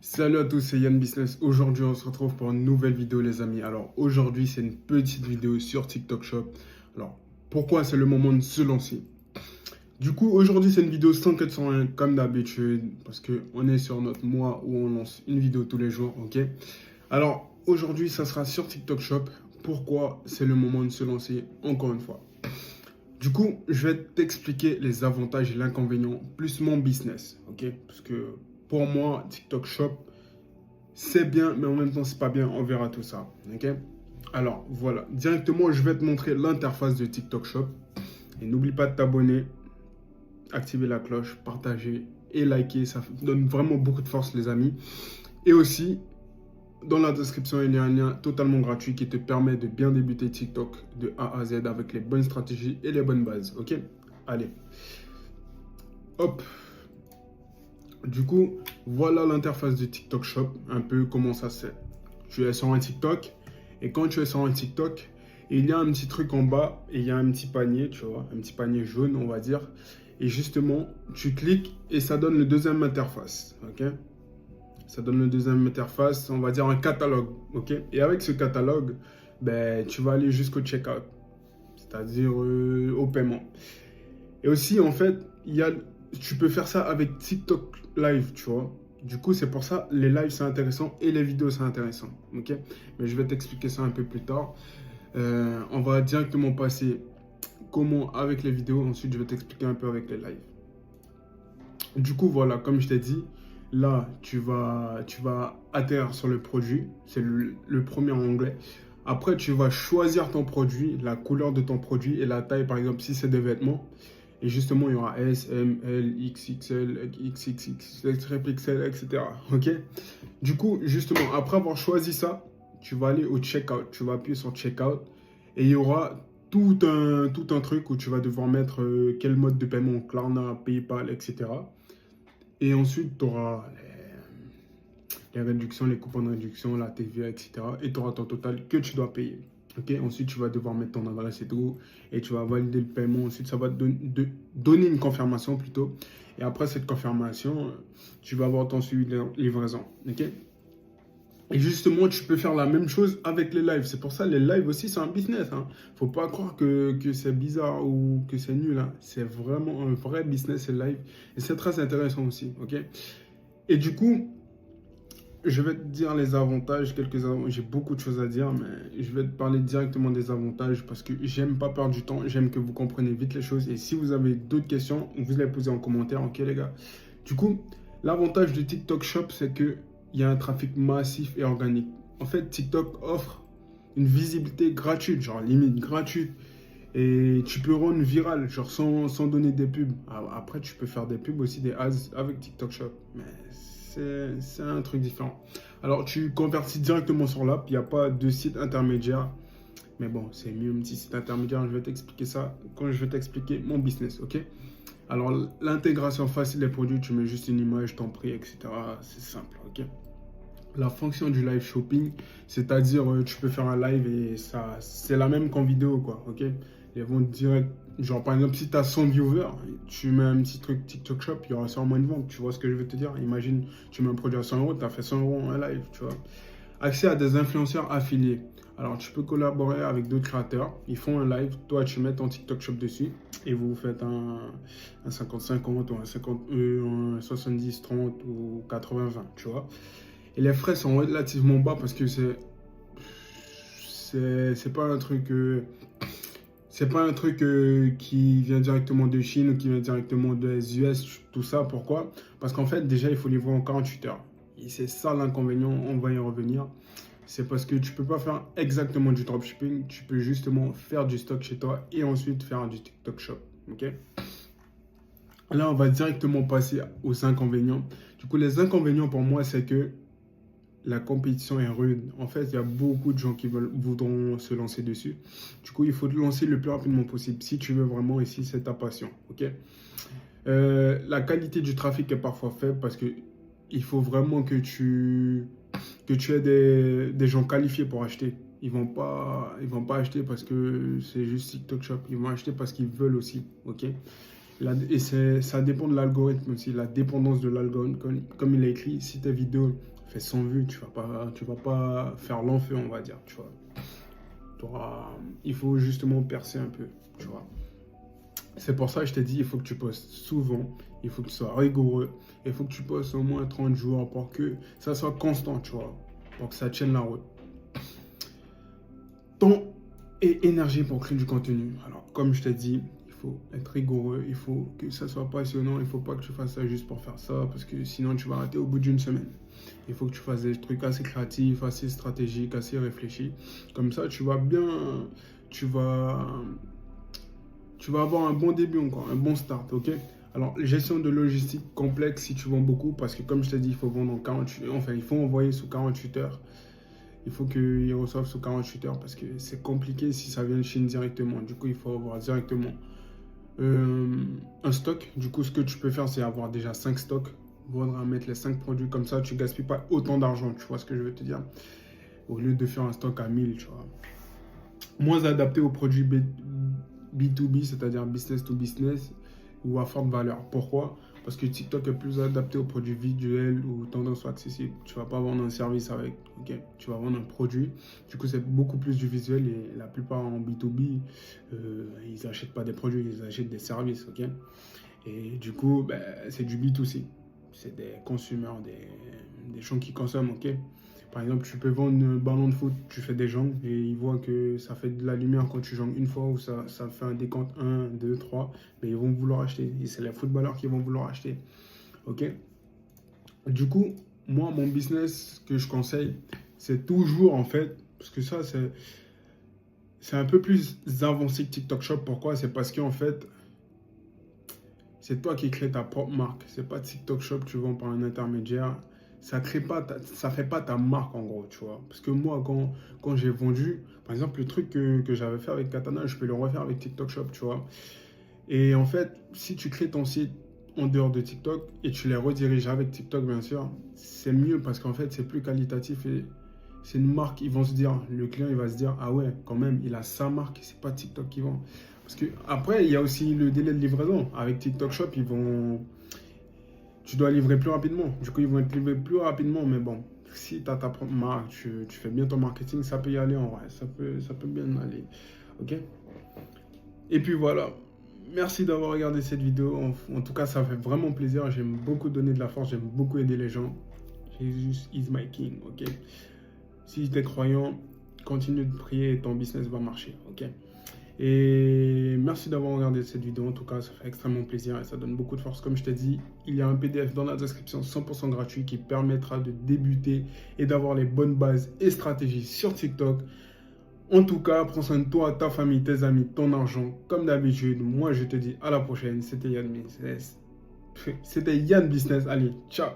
Salut à tous, c'est Yann Business. Aujourd'hui, on se retrouve pour une nouvelle vidéo, les amis. Alors, aujourd'hui, c'est une petite vidéo sur TikTok Shop. Alors, pourquoi c'est le moment de se lancer? Du coup, aujourd'hui, c'est une vidéo sans quête, sans rien, comme d'habitude, parce qu'on est sur notre mois où on lance une vidéo tous les jours, ok? Alors, aujourd'hui, ça sera sur TikTok Shop. Pourquoi c'est le moment de se lancer, encore une fois? Du coup, je vais t'expliquer les avantages et l'inconvénient, plus mon business, ok? Parce que pour moi, TikTok Shop, c'est bien, mais en même temps, c'est pas bien. On verra tout ça. Ok? Alors, voilà. Directement, je vais te montrer l'interface de TikTok Shop. Et n'oublie pas de t'abonner, activer la cloche, partager et liker. Ça donne vraiment beaucoup de force, les amis. Et aussi, dans la description, il y a un lien totalement gratuit qui te permet de bien débuter TikTok de A à Z avec les bonnes stratégies et les bonnes bases. Ok? Allez. Hop. Du coup, voilà l'interface de TikTok Shop, un peu comment ça se fait. Tu es sur un TikTok, et quand tu es sur un TikTok, il y a un petit truc en bas, et il y a un petit panier, tu vois, un petit panier jaune, on va dire. Et justement, tu cliques, et ça donne le deuxième interface, ok? Ça donne le deuxième interface, on va dire un catalogue, ok? Et avec ce catalogue, ben, tu vas aller jusqu'au checkout, c'est-à-dire au paiement. Et aussi, en fait, tu peux faire ça avec TikTok Live, tu vois. Du coup, c'est pour ça, les lives, c'est intéressant et les vidéos, c'est intéressant. Ok? Mais je vais t'expliquer ça un peu plus tard. On va directement passer comment avec les vidéos. Ensuite, je vais t'expliquer un peu avec les lives. Du coup, voilà, comme je t'ai dit, là, tu vas atterrir sur le produit. C'est le premier onglet. Après, tu vas choisir ton produit, la couleur de ton produit et la taille, par exemple, si c'est des vêtements. Et justement, il y aura S, M, L, XXL, XXXL, triple XL, etc. Ok? Du coup, justement, après avoir choisi ça, tu vas aller au checkout. Tu vas appuyer sur checkout et il y aura tout un truc où tu vas devoir mettre quel mode de paiement, Klarna, PayPal, etc. Et ensuite, tu auras les réductions, les coupons de réduction, la TVA, etc. Et tu auras ton total que tu dois payer. Ok, ensuite, tu vas devoir mettre ton adresse et tout. Et tu vas valider le paiement. Ensuite, ça va te donner une confirmation plutôt. Et après cette confirmation, tu vas avoir ton suivi de livraison. Ok. Et justement, tu peux faire la même chose avec les lives. C'est pour ça les lives aussi, c'est un business. Hein. Faut pas croire que c'est bizarre ou que c'est nul. Hein. C'est vraiment un vrai business, les lives. Et c'est très intéressant aussi. Ok. Et du coup, je vais te dire les avantages, j'ai beaucoup de choses à dire, mais je vais te parler directement des avantages parce que j'aime pas perdre du temps, j'aime que vous compreniez vite les choses. Et si vous avez d'autres questions, vous les posez en commentaire, ok les gars. Du coup, l'avantage de TikTok Shop, c'est qu'il y a un trafic massif et organique. En fait, TikTok offre une visibilité gratuite, genre limite gratuite. Et tu peux rendre viral, genre sans donner des pubs. Après, tu peux faire des pubs aussi, des ads avec TikTok Shop. Mais c'est un truc différent. Alors, tu convertis directement sur l'app. Il n'y a pas de site intermédiaire. Mais bon, c'est mieux un petit site intermédiaire. Je vais t'expliquer ça quand je vais t'expliquer mon business, ok? Alors, l'intégration facile des produits, tu mets juste une image, ton prix, etc. C'est simple, ok? La fonction du live shopping, c'est-à-dire tu peux faire un live et ça, c'est la même qu'en vidéo, quoi, ok? Ils vont direct, genre par exemple, si tu as 100 viewers, tu mets un petit truc TikTok Shop, il y aura sûrement une vente, tu vois ce que je veux te dire? Imagine, tu mets un produit à 100 euros, tu as fait 100 euros en live, tu vois? Accès à des influenceurs affiliés. Alors, tu peux collaborer avec d'autres créateurs, ils font un live, toi tu mets ton TikTok Shop dessus et vous faites un 50-50 ou un 50, un 70-30 ou 80-20, tu vois? Et les frais sont relativement bas parce que c'est pas un truc qui vient directement de Chine ou qui vient directement des US, tout ça. Pourquoi? Parce qu'en fait, déjà, il faut livrer en 48 heures. Et c'est ça l'inconvénient, on va y revenir. C'est parce que tu peux pas faire exactement du dropshipping, tu peux justement faire du stock chez toi et ensuite faire du TikTok Shop. Ok? Là, on va directement passer aux inconvénients. Du coup, les inconvénients pour moi, c'est que la compétition est rude. En fait, il y a beaucoup de gens qui voudront se lancer dessus. Du coup, il faut te lancer le plus rapidement possible si tu veux vraiment et si c'est ta passion. Ok. La qualité du trafic est parfois faible parce que il faut vraiment que tu aies des gens qualifiés pour acheter. Ils vont pas acheter parce que c'est juste TikTok Shop. Ils vont acheter parce qu'ils veulent aussi. Ok. Ça dépend de l'algorithme aussi, la dépendance de l'algorithme. Comme il a écrit, si ta vidéo fait 100 vues, tu vas pas faire l'enfer, on va dire, tu vois. Il faut justement percer un peu, tu vois. C'est pour ça que je t'ai dit, il faut que tu postes souvent, il faut que tu sois rigoureux, il faut que tu postes au moins 30 jours pour que ça soit constant, tu vois, pour que ça tienne la route. Temps et énergie pour créer du contenu. Alors, comme je t'ai dit, il faut être rigoureux, il faut que ça soit passionnant, il ne faut pas que tu fasses ça juste pour faire ça, parce que sinon tu vas arrêter au bout d'une semaine. Il faut que tu fasses des trucs assez créatifs, assez stratégiques, assez réfléchis. Comme ça, tu vas avoir un bon début encore, un bon start, ok? Alors, gestion de logistique complexe si tu vends beaucoup, parce que comme je t'ai dit, il faut vendre en 48 enfin, il faut envoyer sous 48 heures. Il faut qu'ils reçoivent sous 48 heures parce que c'est compliqué si ça vient de Chine directement. Du coup, il faut avoir directement un stock. Du coup, ce que tu peux faire, c'est avoir déjà 5 stocks. Vendre à mettre les 5 produits comme ça, tu ne gaspilles pas autant d'argent. Tu vois ce que je veux te dire? Au lieu de faire un stock à 1000, tu vois. Moins adapté aux produits B2B, c'est-à-dire business to business ou à forte valeur. Pourquoi? Parce que TikTok est plus adapté aux produits visuels ou tendance accessible. Tu ne vas pas vendre un service avec, ok? Tu vas vendre un produit. Du coup, c'est beaucoup plus du visuel et la plupart en B2B, ils n'achètent pas des produits, ils achètent des services, ok? Et du coup, ben, c'est du B2C. C'est des consommateurs, des gens qui consomment, ok? Par exemple, tu peux vendre un ballon de foot, tu fais des jongles et ils voient que ça fait de la lumière quand tu jongles une fois ou ça fait un décompte 1, 2, 3, mais ils vont vouloir acheter. Et c'est les footballeurs qui vont vouloir acheter. Ok? Du coup, moi, mon business que je conseille, c'est toujours en fait, parce que ça, c'est un peu plus avancé que TikTok Shop. Pourquoi? C'est parce qu'en fait, c'est toi qui crées ta propre marque. C'est pas TikTok Shop, tu vends par un intermédiaire. Ça fait pas ta marque en gros, tu vois. Parce que moi, quand j'ai vendu, par exemple, le truc que j'avais fait avec Katana, je peux le refaire avec TikTok Shop, tu vois. Et en fait, si tu crées ton site en dehors de TikTok et tu les rediriges avec TikTok, bien sûr, c'est mieux parce qu'en fait, c'est plus qualitatif et c'est une marque. Ils vont se dire, le client, il va se dire, ah ouais, quand même, il a sa marque, c'est pas TikTok qui vend. Parce que après, il y a aussi le délai de livraison. Avec TikTok Shop, tu dois livrer plus rapidement. Du coup, ils vont être livrés plus rapidement. Mais bon, si tu as ta propre marque, tu fais bien ton marketing, ça peut y aller en vrai. Ça peut bien aller. Ok? Et puis voilà. Merci d'avoir regardé cette vidéo. En tout cas, ça fait vraiment plaisir. J'aime beaucoup donner de la force. J'aime beaucoup aider les gens. Jesus is my king. Ok? Si tu es croyant, continue de prier et ton business va marcher. Ok? Et merci d'avoir regardé cette vidéo. En tout cas, ça fait extrêmement plaisir et ça donne beaucoup de force. Comme je t'ai dit, il y a un PDF dans la description 100% gratuit qui permettra de débuter et d'avoir les bonnes bases et stratégies sur TikTok. En tout cas, prends soin de toi, ta famille, tes amis, ton argent. Comme d'habitude, moi je te dis à la prochaine. C'était Yann Business. Allez, ciao.